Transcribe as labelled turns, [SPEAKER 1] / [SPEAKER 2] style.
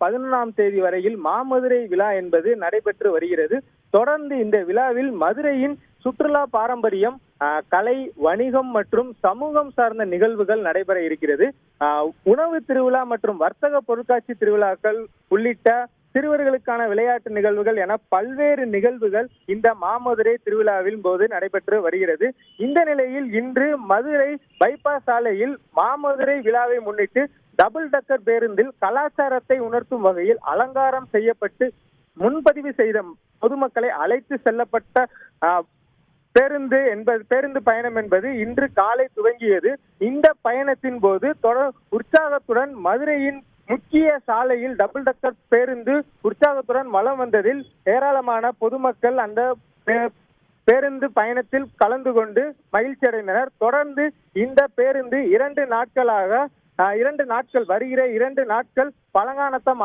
[SPEAKER 1] 11ஆம் தேதி வரையில் மாமதுரை விழா என்பது நடைபெற்று வருகிறது. தொடர்ந்து இந்த விழாவில் மதுரையின் சுற்றுலா பாரம்பரியம், கலை, வணிகம் மற்றும் சமூகம் சார்ந்த நிகழ்வுகள் நடைபெற இருக்கிறது. உணவு திருவிழா மற்றும் வர்த்தக பொருட்காட்சி திருவிழாக்கள் உள்ளிட்ட சிறுவர்களுக்கான விளையாட்டு நிகழ்வுகள் என பல்வேறு நிகழ்வுகள் இந்த மாமதுரை திருவிழாவின் போது நடைபெற்று வருகிறது. இந்த நிலையில் இன்று மதுரை பைபாஸ் சாலையில் மாமதுரை விழாவை முன்னிட்டு டபுள் டக்கர் பேருந்தில் கலாச்சாரத்தை உணர்த்தும் வகையில் அலங்காரம் செய்யப்பட்டு முன்பதிவு செய்த பொதுமக்களை அழைத்து செல்லப்பட்ட பேருந்து பயணம் என்பது இன்று காலை துவங்கியது. இந்த பயணத்தின் போது தொடர் உற்சாகத்துடன் மதுரையின் முக்கிய சாலையில் டபுள் டக்கர் பேருந்து உற்சாகத்துடன் வலம் வந்ததில் ஏராளமான பொதுமக்கள் அந்த பேருந்து பயணத்தில் கலந்து கொண்டு மகிழ்ச்சி அடைந்தனர். தொடர்ந்து இந்த பேருந்து 2 நாட்கள் வருகிற 2 நாட்கள் பழங்கானத்தம்